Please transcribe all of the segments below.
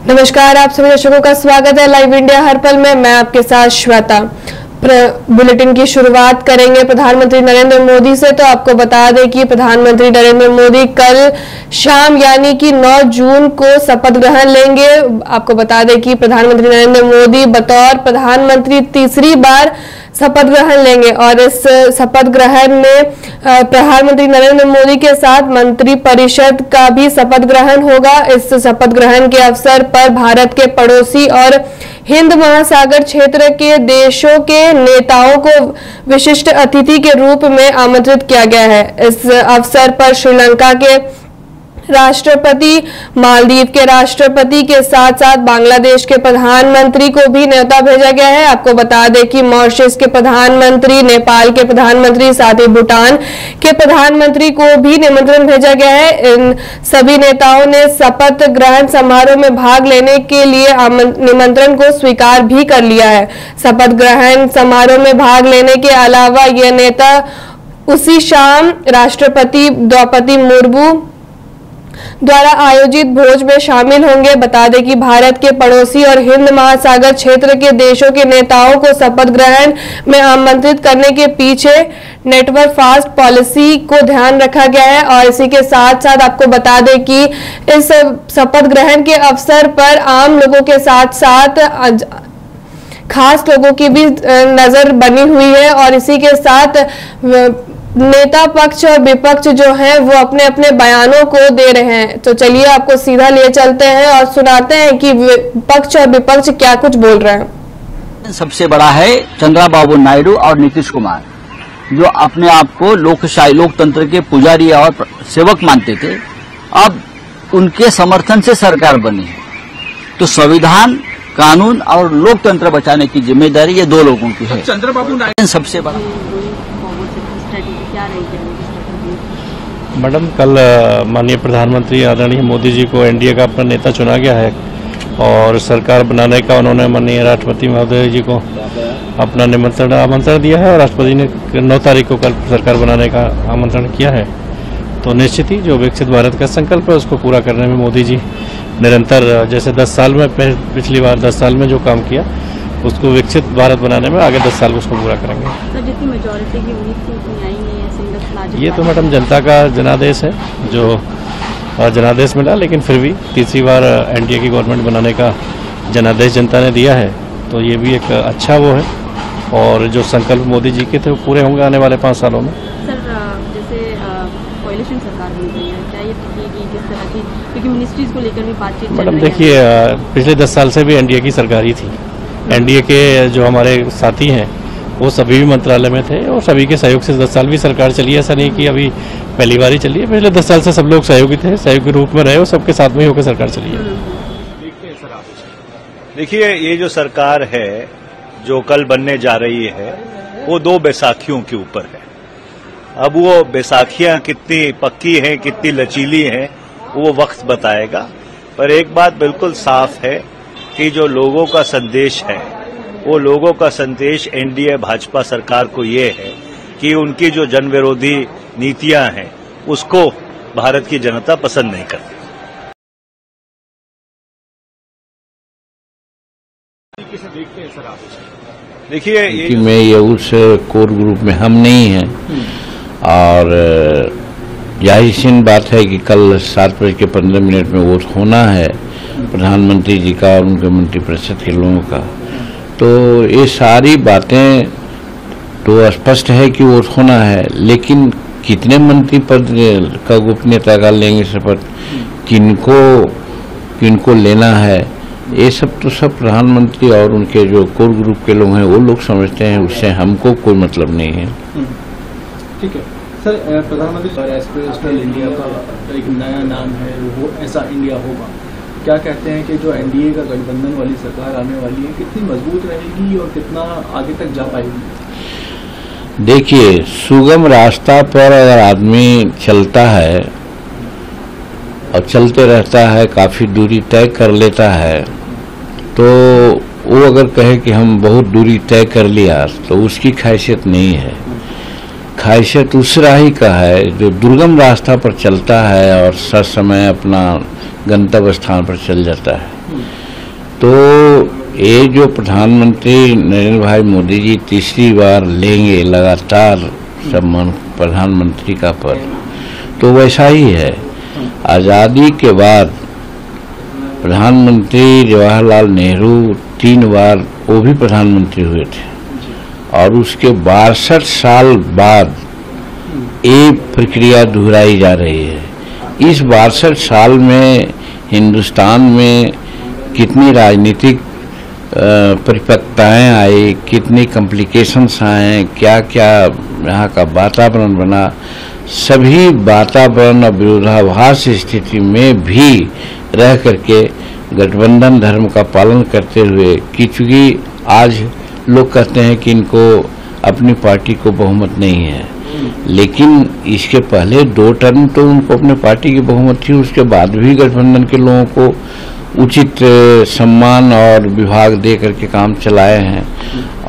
नमस्कार, आप सभी दर्शकों का स्वागत है लाइव इंडिया हर पल में। मैं आपके साथ श्वेता। बुलेटिन की शुरुआत करेंगे प्रधानमंत्री नरेंद्र मोदी से। तो आपको बता दें कि प्रधानमंत्री नरेंद्र मोदी कल शाम यानी कि 9 जून को शपथ ग्रहण लेंगे। आपको बता दें कि प्रधानमंत्री नरेंद्र मोदी बतौर प्रधानमंत्री तीसरी बार शपथ ग्रहण लेंगे और इस शपथ ग्रहण में प्रधानमंत्री नरेंद्र मोदी के साथ मंत्री परिषद का भी शपथ ग्रहण होगा। इस शपथ ग्रहण के अवसर पर भारत के पड़ोसी और हिंद महासागर क्षेत्र के देशों के नेताओं को विशिष्ट अतिथि के रूप में आमंत्रित किया गया है। इस अवसर पर श्रीलंका के राष्ट्रपति, मालदीव के राष्ट्रपति के साथ साथ बांग्लादेश के प्रधानमंत्री को भी न्योता भेजा गया है। आपको बता दें कि मॉरिशस के प्रधानमंत्री, नेपाल के प्रधानमंत्री, साथ ही भूटान के प्रधानमंत्री को भी निमंत्रण भेजा गया है। इन सभी नेताओं ने शपथ ग्रहण समारोह में भाग लेने के लिए निमंत्रण को स्वीकार भी कर लिया है। शपथ ग्रहण समारोह में भाग लेने के अलावा ये नेता उसी शाम राष्ट्रपति द्रौपदी मुर्मू द्वारा आयोजित भोज में शामिल होंगे। बता दें कि भारत के पड़ोसी और हिंद महासागर क्षेत्र के देशों के नेताओं को शपथ ग्रहण में आमंत्रित करने के पीछे नेटवर्क फास्ट पॉलिसी को ध्यान रखा गया है। और इसी के साथ साथ आपको बता दें कि इस शपथ ग्रहण के अवसर पर आम लोगों के साथ साथ खास लोगों की भी नजर बनी हुई है और इसी के साथ नेता पक्ष और विपक्ष जो है वो अपने अपने बयानों को दे रहे हैं। तो चलिए आपको सीधा लिए चलते हैं और सुनाते हैं कि पक्ष और विपक्ष क्या कुछ बोल रहे हैं। सबसे बड़ा है चंद्रबाबू नायडू और नीतीश कुमार, जो अपने आप को लोकतंत्र के पुजारी और सेवक मानते थे, अब उनके समर्थन से सरकार बनी है। तो संविधान, कानून और लोकतंत्र बचाने की जिम्मेदारी ये दो लोगों की है। चंद्रबाबू नायडू सबसे बड़ा मैडम, कल माननीय प्रधानमंत्री आदरणीय मोदी जी को एनडीए का अपना नेता चुना गया है और सरकार बनाने का उन्होंने माननीय राष्ट्रपति महोदय जी को अपना आमंत्रण दिया है और राष्ट्रपति ने 9 तारीख को कल सरकार बनाने का आमंत्रण किया है। तो निश्चित ही जो विकसित भारत का संकल्प है उसको पूरा करने में मोदी जी निरंतर, जैसे 10 साल में पिछली बार 10 साल में जो काम किया उसको विकसित भारत बनाने में आगे 10 साल उसको पूरा करेंगे। सर, जितनी मेजॉरिटी की उम्मीद थी उतनी आई नहीं है। सिंगल ये तो मैडम जनता का जनादेश है, जो जनादेश मिला, लेकिन फिर भी तीसरी बार एनडीए की गवर्नमेंट बनाने का जनादेश जनता ने दिया है। तो ये भी एक अच्छा वो है और जो संकल्प मोदी जी के थे वो पूरे होंगे आने वाले 5 सालों में। सर, जैसे कोalition सरकार बन रही है, क्या ये किस तरह की, क्योंकि मिनिस्ट्रीज को लेकर भी बातचीत मैडम देखिए, पिछले 10 साल से भी एनडीए की सरकार ही थी। एनडीए के जो हमारे साथी हैं वो सभी भी मंत्रालय में थे और सभी के सहयोग से 10 साल भी सरकार चली है। ऐसा नहीं कि अभी पहली बार ही चली है, पिछले 10 साल से सब लोग सहयोगी थे, सहयोगी रूप में रहे और सबके साथ में ही होकर सरकार चली है। देखिए, ये जो सरकार है जो कल बनने जा रही है वो 2 बैसाखियों के ऊपर है। अब वो बैसाखियां कितनी पक्की हैं, कितनी लचीली हैं, वो वक्त बताएगा। पर एक बात बिल्कुल साफ है कि जो लोगों का संदेश है वो लोगों का संदेश एनडीए भाजपा सरकार को ये है कि उनकी जो जन विरोधी नीतियां हैं उसको भारत की जनता पसंद नहीं करती। देखिए, मैं ये उस कोर ग्रुप में हम नहीं हैं और जाहिर सी बात है कि कल 7:15 में वोट होना है प्रधानमंत्री जी का और उनके मंत्रिपरिषद के लोगों का। तो ये सारी बातें तो स्पष्ट है कि वोट होना है, लेकिन कितने मंत्री पद का गोपनीयता का लेंगे शपथ, किनको लेना है, ये सब तो सब प्रधानमंत्री और उनके जो कोर ग्रुप के लोग हैं वो लोग समझते हैं, उससे हमको कोई मतलब नहीं है। ठीक है सर, प्रधानमंत्री एस्पिरेशनल इंडिया का एक नया नाम है, वो ऐसा इंडिया होगा। क्या कहते हैं कि जो एनडीए का गठबंधन वाली सरकार आने वाली है कितनी मजबूत रहेगी और कितना आगे तक जा पाएगी? देखिए, सुगम रास्ता पर अगर आदमी चलता है और चलते रहता है, काफी दूरी तय कर लेता है, तो वो अगर कहे कि हम बहुत दूरी तय कर लिया तो उसकी खासियत नहीं है। खासियत उस राही का है जो दुर्गम रास्ता पर चलता है और ससमय अपना गंतव्य स्थान पर चल जाता है। तो ये जो प्रधानमंत्री नरेंद्र भाई मोदी जी तीसरी बार लेंगे लगातार सम्मान प्रधानमंत्री का पद, तो वैसा ही है। आज़ादी के बाद प्रधानमंत्री जवाहरलाल नेहरू 3 बार वो भी प्रधानमंत्री हुए थे और उसके 62 साल बाद ये प्रक्रिया दोहराई जा रही है। इस 62 साल में हिंदुस्तान में कितनी राजनीतिक परिपक्वताएं आई, कितनी कॉम्प्लिकेशंस आए, क्या क्या यहाँ का वातावरण बना, सभी वातावरण और विरोधाभास स्थिति में भी रह करके गठबंधन धर्म का पालन करते हुए, क्योंकि आज लोग कहते हैं कि इनको अपनी पार्टी को बहुमत नहीं है, लेकिन इसके पहले 2 टर्म तो उनको अपने पार्टी की बहुमत थी, उसके बाद भी गठबंधन के लोगों को उचित सम्मान और विभाग दे करके काम चलाए हैं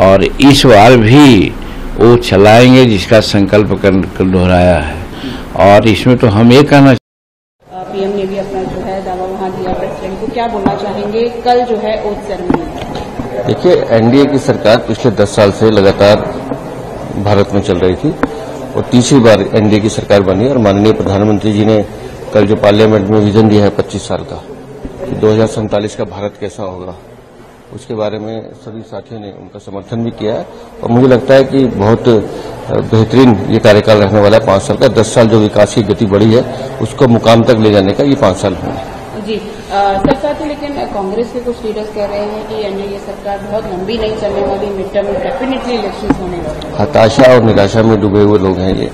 और इस बार भी वो चलाएंगे जिसका संकल्प कर दोहराया है। और इसमें तो हम ये कहना, पीएम ने भी अपना जो है दावा वहां दिया प्रेसिडेंट को, क्या बोलना चाहेंगे? कल जो है ओथ सेरेमनी। देखिए, एनडीए की सरकार पिछले 10 साल से लगातार भारत में चल रही थी और तीसरी बार एनडीए की सरकार बनी और माननीय प्रधानमंत्री जी ने कल जो पार्लियामेंट में विजन दिया है 25 साल का, 2047 का भारत कैसा होगा, उसके बारे में सभी साथियों ने उनका समर्थन भी किया है और मुझे लगता है कि बहुत बेहतरीन ये कार्यकाल रहने वाला है 5 साल का। 10 साल जो विकास की गति बढ़ी है उसको मुकाम तक ले जाने का ये 5 साल होंगे। जी साथ ही, लेकिन कांग्रेस के कुछ लीडर्स कह रहे हैं कि एनडीए सरकार बहुत लंबी नहीं चलने वाली, मिड टर्म में डेफिनेटली इलेक्शन होने वाले। हताशा और निराशा में डूबे हुए लोग हैं, ये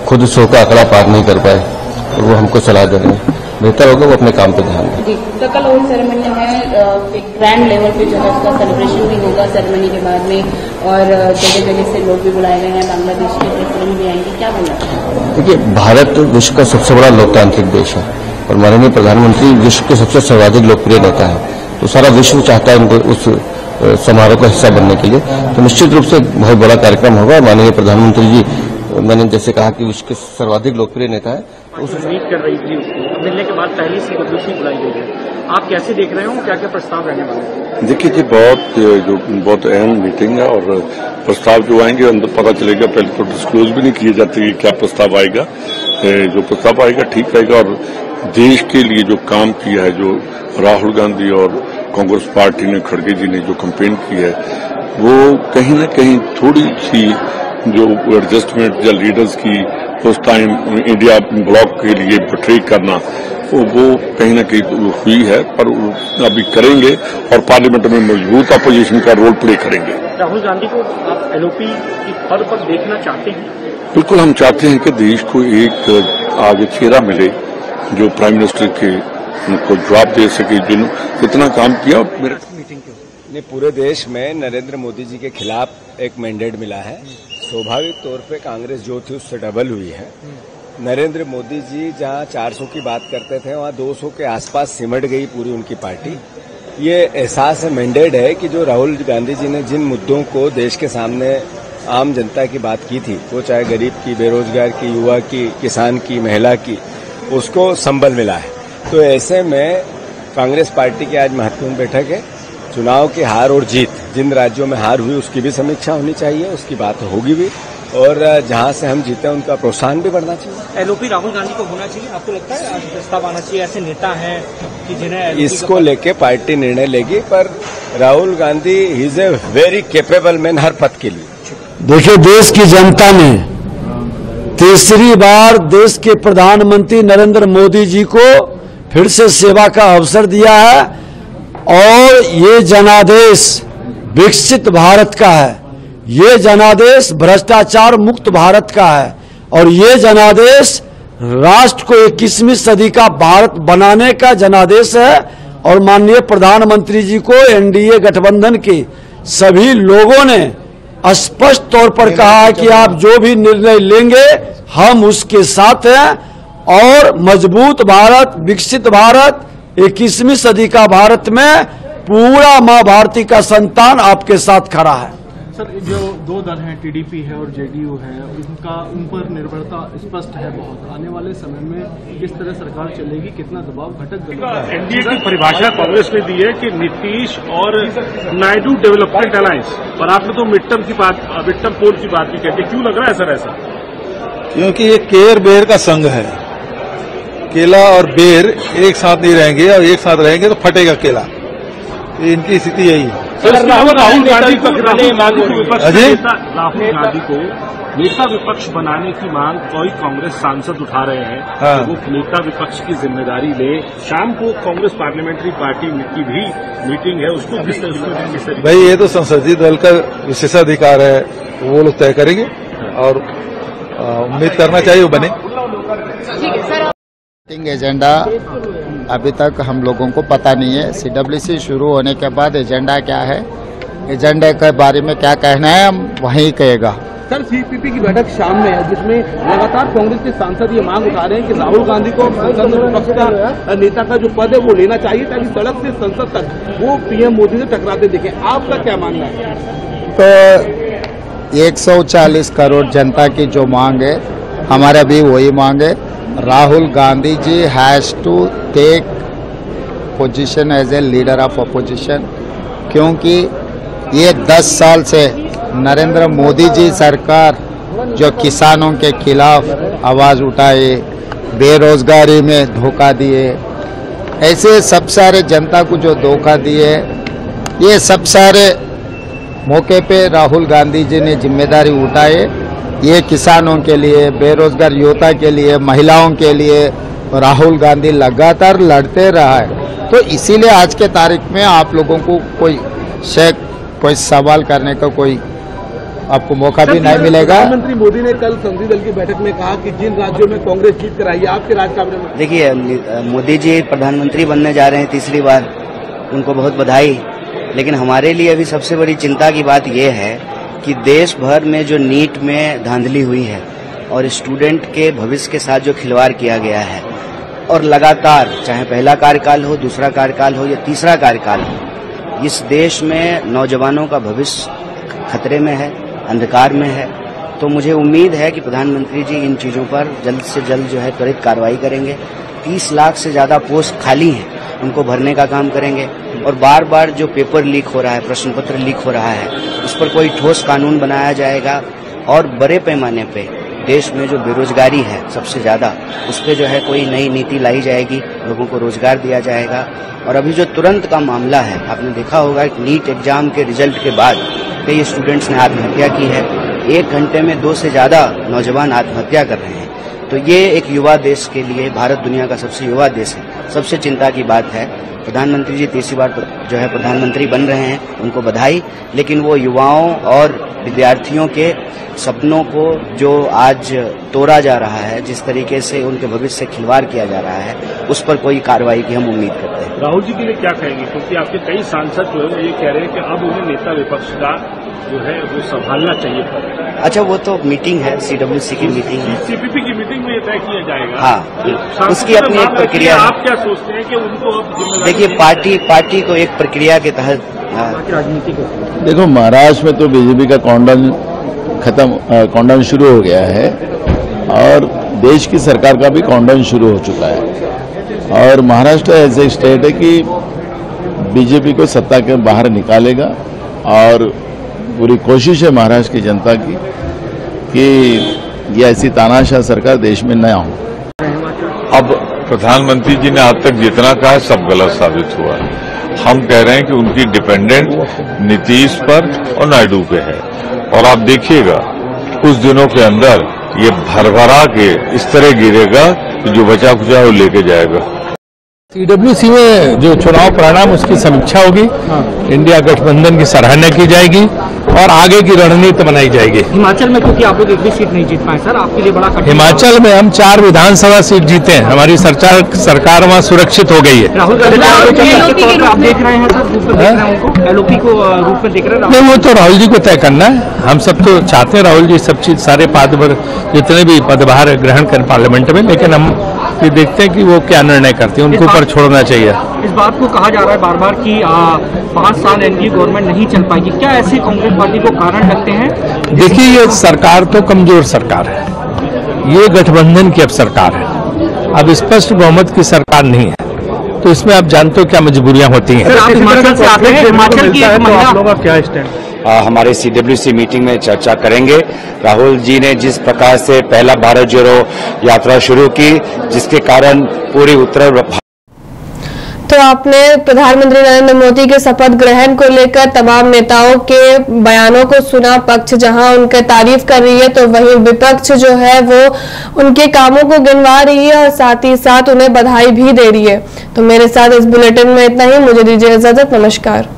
खुद 100 का आंकड़ा पार नहीं कर पाए और वो हमको सलाह दे रहे हैं। बेहतर होगा वो अपने काम पे ध्यान दें। जी, तो कल ओथ सेरेमनी है, एक ग्रैंड लेवल पे जो है उसका सेलिब्रेशन भी होगा सेरेमनी के बाद में और जगह जगह से लोग भी बुलाए गए हैं, बांग्लादेश के प्रेसिडेंट भी आएंगे, क्या बोलना? देखिए, भारत विश्व का सबसे बड़ा लोकतांत्रिक देश है और माननीय प्रधानमंत्री विश्व के सबसे सर्वाधिक लोकप्रिय नेता है, तो सारा विश्व चाहता है उनको उस समारोह का हिस्सा बनने के लिए। तो निश्चित रूप से बहुत बड़ा कार्यक्रम होगा। माननीय प्रधानमंत्री जी, मैंने जैसे कहा कि विश्व के सर्वाधिक लोकप्रिय नेता है, उस उम्मीद कर रही थी उसको मिलने के बाद पहली से दूसरी बुलाई गई है। आप कैसे देख रहे हो, क्या क्या प्रस्ताव रहने वाले हैं? देखिए जी, बहुत अहम मीटिंग है और प्रस्ताव जो आएंगे अंदर पता चलेगा। पहले तो डिस्क्लोज भी नहीं किए जाते कि क्या प्रस्ताव आएगा। जो प्रस्ताव आएगा ठीक रहेगा और देश के लिए जो काम किया है, जो राहुल गांधी और कांग्रेस पार्टी ने, खड़गे जी ने जो कैंपेन की है, वो कहीं न कहीं थोड़ी सी जो एडजस्टमेंट या लीडर्स की उस टाइम इंडिया ब्लॉक के लिए पोर्ट्रे करना, वो कहीं न कहीं हुई है, पर अभी करेंगे और पार्लियामेंट में मजबूत अपोजिशन का रोल प्ले करेंगे। राहुल गांधी को आप एलओपी की पद पर देखना चाहते हैं? बिल्कुल, हम चाहते हैं कि देश को एक आगे चेहरा मिले जो प्राइम मिनिस्टर के उनको जवाब दे सके, जितना काम किया। ने पूरे देश में नरेंद्र मोदी जी के खिलाफ एक मैंडेट मिला है। स्वाभाविक तौर पे कांग्रेस जो थी उससे डबल हुई है। नरेंद्र मोदी जी जहां 400 की बात करते थे वहां 200 के आसपास सिमट गई पूरी उनकी पार्टी। ये एहसास है, मैंडेट है कि जो राहुल गांधी जी ने जिन मुद्दों को देश के सामने आम जनता की बात की थी, वो चाहे गरीब की, बेरोजगार की, युवा की, किसान की, महिला की, उसको संबल मिला है। तो ऐसे में कांग्रेस पार्टी की आज महत्वपूर्ण बैठक है। चुनाव की हार और जीत, जिन राज्यों में हार हुई उसकी भी समीक्षा होनी चाहिए, उसकी बात होगी भी, और जहां से हम जीते उनका प्रोत्साहन भी बढ़ना चाहिए। एलओपी राहुल गांधी को होना चाहिए, आपको लगता है आज प्रस्ताव आना चाहिए? ऐसे नेता हैं कि जिन्हें इसको लेके पार्टी निर्णय लेगी, पर Rahul Gandhi is a very capable man हर पद के लिए। देखिए, देश की जनता ने तीसरी बार देश के प्रधानमंत्री नरेंद्र मोदी जी को फिर से सेवा का अवसर दिया है और ये जनादेश विकसित भारत का है, ये जनादेश भ्रष्टाचार मुक्त भारत का है और ये जनादेश राष्ट्र को 21वीं सदी का भारत बनाने का जनादेश है। और माननीय प्रधानमंत्री जी को एनडीए गठबंधन के सभी लोगों ने स्पष्ट तौर पर कहा है कि आप जो भी निर्णय लेंगे हम उसके साथ हैं और मजबूत भारत, विकसित भारत, 21वीं सदी का भारत में पूरा मां भारती का संतान आपके साथ खड़ा है। सर जो दो दल हैं, टीडीपी है और जेडीयू है, उन पर निर्भरता स्पष्ट है बहुत। आने वाले समय में किस तरह सरकार चलेगी, कितना दबाव घटक दलों का? एनडीए की परिभाषा कांग्रेस ने दी है कि नीतीश और नायडू डेवलपमेंट अलायंस, और आपने तो मिड टर्म पोल की बात भी कहते, क्यों लग रहा है सर ऐसा? क्योंकि ये केर बेर का संघ है। केला और बेर एक साथ नहीं रहेंगे, और एक साथ रहेंगे तो फटेगा केला। इनकी स्थिति यही है। राहुल गांधी को नेता विपक्ष बनाने की मांग कोई कांग्रेस सांसद उठा रहे हैं। हाँ। तो वो नेता विपक्ष की जिम्मेदारी ले। शाम को कांग्रेस पार्लियामेंट्री पार्टी की भी मीटिंग है, उसको किस तरह? भाई ये तो संसदीय दल का विशेषाधिकार है, वो लोग तय करेंगे और उम्मीद करना चाहिए वो बने। एजेंडा अभी तक हम लोगों को पता नहीं है। सीडब्ल्यूसी शुरू होने के बाद एजेंडा क्या है, एजेंडे के बारे में क्या कहना है, हम वहीं कहेगा। सर सीपीपी की बैठक शाम में है, जिसमें लगातार कांग्रेस के सांसद ये मांग उठा रहे हैं कि राहुल गांधी को संसद में विपक्ष का नेता का जो पद है वो लेना चाहिए, ताकि सड़क से संसद तक वो पीएम मोदी से टकराते दिखे। आपका क्या मानना है? तो 140 करोड़ जनता की जो मांग है, हमारा भी वही मांग है। Rahul Gandhi ji has to take position as a leader of opposition, क्योंकि ये 10 साल से नरेंद्र मोदी जी सरकार जो किसानों के खिलाफ आवाज उठाए, बेरोजगारी में धोखा दिए, ऐसे सब सारे जनता को जो धोखा दिए, ये सब सारे मौके पे राहुल गांधी जी ने जिम्मेदारी उठाए। ये किसानों के लिए, बेरोजगार युवता के लिए, महिलाओं के लिए राहुल गांधी लगातार लड़ते रहा है। तो इसीलिए आज के तारीख में आप लोगों को कोई सवाल करने का कोई आपको मौका भी नहीं मिलेगा। प्रधानमंत्री मोदी ने कल संसदीय दल की बैठक में कहा कि जिन राज्यों में कांग्रेस जीत कर आई है, आपके राज्य में। देखिए, मोदी जी प्रधानमंत्री बनने जा रहे हैं तीसरी बार, उनको बहुत बधाई। लेकिन हमारे लिए अभी सबसे बड़ी चिंता की बात यह है कि देश भर में जो नीट में धांधली हुई है और स्टूडेंट के भविष्य के साथ जो खिलवाड़ किया गया है, और लगातार चाहे पहला कार्यकाल हो, दूसरा कार्यकाल हो या तीसरा कार्यकाल हो, इस देश में नौजवानों का भविष्य खतरे में है, अंधकार में है। तो मुझे उम्मीद है कि प्रधानमंत्री जी इन चीजों पर जल्द से जल्द जो है त्वरित कार्रवाई करेंगे। 30 लाख से ज्यादा पोस्ट खाली हैं, उनको भरने का काम करेंगे। और बार बार जो पेपर लीक हो रहा है, प्रश्न पत्र लीक हो रहा है, उस पर कोई ठोस कानून बनाया जाएगा। और बड़े पैमाने पे देश में जो बेरोजगारी है सबसे ज्यादा, उस पर जो है कोई नई नीति लाई जाएगी, लोगों को रोजगार दिया जाएगा। और अभी जो तुरंत का मामला है, आपने देखा होगा कि नीट एग्जाम के रिजल्ट के बाद कई स्टूडेंट्स ने आत्महत्या की है। 1 घंटे में 2 से ज्यादा नौजवान आत्महत्या कर रहे हैं। तो ये एक युवा देश के लिए, भारत दुनिया का सबसे युवा देश है, सबसे चिंता की बात है। प्रधानमंत्री जी तीसरी बार जो है प्रधानमंत्री बन रहे हैं, उनको बधाई। लेकिन वो युवाओं और विद्यार्थियों के सपनों को जो आज तोड़ा जा रहा है, जिस तरीके से उनके भविष्य से खिलवाड़ किया जा रहा है, उस पर कोई कार्रवाई की हम उम्मीद करते हैं। राहुल जी के लिए क्या कहेंगे, क्योंकि आपके कई सांसद जो है ये कह रहे हैं कि अब उन्हें नेता विपक्ष का जो है वो संभालना चाहिए। अच्छा, वो तो मीटिंग है, सीडब्ल्यूसी की मीटिंग है, सीपीपी की मीटिंग में ये तय किया जाएगा। हाँ, उसकी अपनी एक प्रक्रिया है। आप क्या सोचते हैं कि उनको अब देखिए, पार्टी को एक प्रक्रिया के तहत राजनीति को देखो, महाराष्ट्र में तो बीजेपी का काउंटडाउन शुरू हो गया है और देश की सरकार का भी काउंटडाउन शुरू हो चुका है। और महाराष्ट्र ऐसे स्टेट है कि बीजेपी को सत्ता के बाहर निकालेगा और पूरी कोशिश है महाराष्ट्र की जनता की कि ये ऐसी तानाशाह सरकार देश में न हो। अब प्रधानमंत्री जी ने आज तक जितना कहा सब गलत साबित हुआ है। हम कह रहे हैं कि उनकी डिपेंडेंट नीतीश पर और नायडू पे है। और आप देखिएगा कुछ दिनों के अंदर ये भरभरा के इस तरह गिरेगा कि जो बचा खुचा है वो लेके जाएगा। सीडब्ल्यूसी में जो चुनाव परिणाम उसकी समीक्षा होगी, इंडिया गठबंधन की सराहना की जाएगी और आगे की रणनीति बनाई जाएगी। हिमाचल में क्योंकि आप लोग एक भी सीट नहीं जीत पाए सर, आपके लिए बड़ा हिमाचल में हम 4 विधानसभा सीट जीते हैं, हमारी सरकार वहाँ सुरक्षित हो गई है। राहुल गांधी आप देख रहे हैं सर, रूप में देख रहे हैं उनको, एलओपी को रूप में देख रहे हैं? नहीं, वो तो राहुल जी को तय करना है। हम सब तो चाहते हैं राहुल जी सब चीज सारे पद जितने भी पदभार ग्रहण करें पार्लियामेंट में, लेकिन हम ये देखते हैं कि वो क्या निर्णय करते हैं, उनको ऊपर छोड़ना चाहिए। इस बात को कहा जा रहा है बार बार कि 5 साल एनडीए गवर्नमेंट नहीं चल पाएगी, क्या ऐसे कांग्रेस पार्टी को कारण लगते हैं? देखिए, ये सरकार तो कमजोर सरकार है, ये गठबंधन की अब सरकार है, अब स्पष्ट बहुमत की सरकार नहीं है, तो इसमें आप जानते हो क्या मजबूरियां होती हैं। सर, आप हिमाचल से आते हैं, हिमाचल की एक महिला क्या स्टैंड? हमारे CWC मीटिंग में चर्चा करेंगे। राहुल जी ने जिस प्रकार से पहला भारत जोड़ो यात्रा शुरू की, जिसके कारण पूरी उत्तर। तो आपने प्रधानमंत्री नरेंद्र मोदी के शपथ ग्रहण को लेकर तमाम नेताओं के बयानों को सुना। पक्ष जहां उनका तारीफ कर रही है तो वहीं विपक्ष जो है वो उनके कामों को गिनवा रही है और साथ ही साथ उन्हें बधाई भी दे रही है। तो मेरे साथ इस बुलेटिन में इतना ही, मुझे दीजिए इजाजत, नमस्कार।